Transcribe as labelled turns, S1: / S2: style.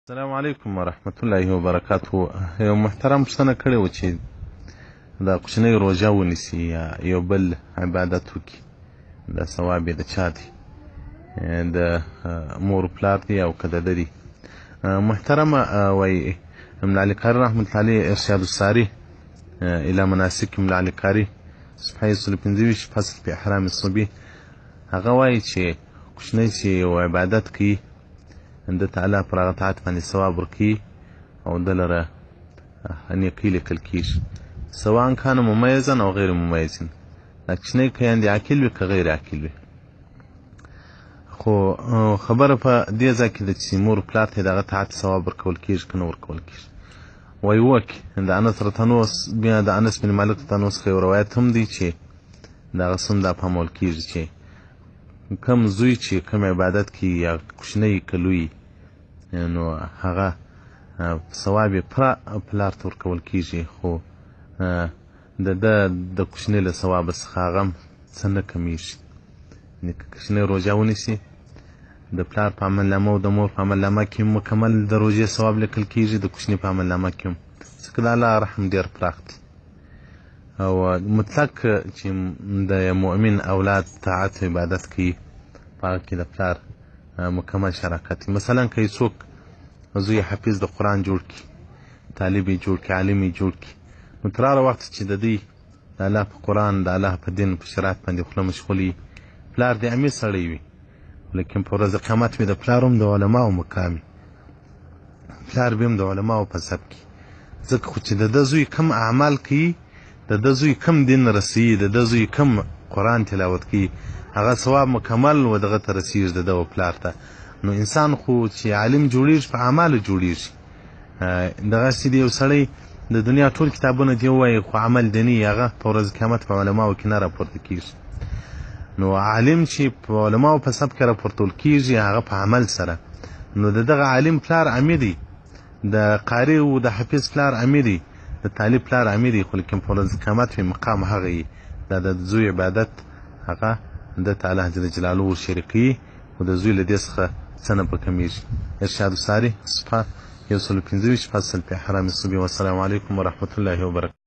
S1: السلام علیکم ورحمت الله وبرکاته. یو محترم پوښتنه کړې وه چې دا کوچنۍ روژه ونیسي یا یو بل عبادت وکړي، دا ثواب یې د چا دی؟ د مور پلار دی او که د ده دی؟ محترمه وایي املا علي قاري رحمة الله علیه ارشاد الساري الى مناسک املا علي قاري صفحه 125 فصل په احرام الصبي، هغه وایي چې کوچنی چې یو عبادت کوي د تعالی پر هغه طاعت باندې ثواب ورکوي او ده لره نیکۍ لیکل کېږي، سواء کان ممیزا او غیر ممیزا، دا کوچنی که یعنې عاقل وي که غیر عاقل وي. خو خبره په دې ځای کې ده چې مور پلار ته یې د هغه طاعت ثواب ورکول کېږي که نه ورکول کېږي. وایي وکړي. د بیا د انس بن مالک تنوس څخه یو روایت هم دی چې د هغه سم دا پامول کېږي چې کم زوی چې کم عبادت کوي یا کوچنی که لوی، نو هغه ثواب یې پلار ته ورکول کېږي، خو د ده د کوچني له ثواب څخه هغه هم څه نه کمیږي. یعنې که کوچنی روژه ونیسي د پلار په عملنامه او د مور په عملنامه کې هم مکمل د روژې ثواب لیکل کېږي، د کوچني په عملنامه کې هم، ځکه د الله رحم ډېر پراخ دی. او مطلق چې د مؤمن اولاد طاعت و عبادت کوي په هغه کې د پلار مکمل شراکت وي. مثلا که یې څوک زوی حافظ د قرآن جوړ کړي، طالب یې جوړ کړي، عالم یې جوړ کړي، نو تر هغه وخت چې د دوی د الله په قرآن د الله په دین په شریعت باندې خوله مشغول وي، پلار د امیر سړی وي، لیکن په ورځ قیامت وي د پلار هم د علماو مقام وي، پلار به هم د علماو په سب کې، ځکه خو چې د ده زوی کم اعمال کوي، د ده زوی کم دین رسوي، د ده زوی کم قرآن تلاوت کوي، هغه ثواب مکمل و دغه ته رسېږي د ده و پلار ته. نو انسان خو چې عالم جوړېږي په اعمالو جوړېږي. دغسې د یو سړی د دنیا ټول کتابونه دې ووایي خو عمل دې نه وي، هغه په ورځ قیامت په علماو کې نه راپورته کېږي. نو عالم چې په علماو په سب کې راپورتول کېږي هغه په عمل سره، نو د دغه عالم پلار امیر دی، د قاري او د حفیظ پلار امیر دی، د طالب پلار امیر دی، خو لیکن په ورځ قیامت وي مقام هغه وي، دا د زوی عبادت هغه د تعالی جل جلاله ورشریکوي، خو د زوی له دې څخه څه نه به کمیږي. ارشاد الساري صفحه 125 فصل په احرام الصبي. والسلام علیکم ورحمة الله وبرکاته.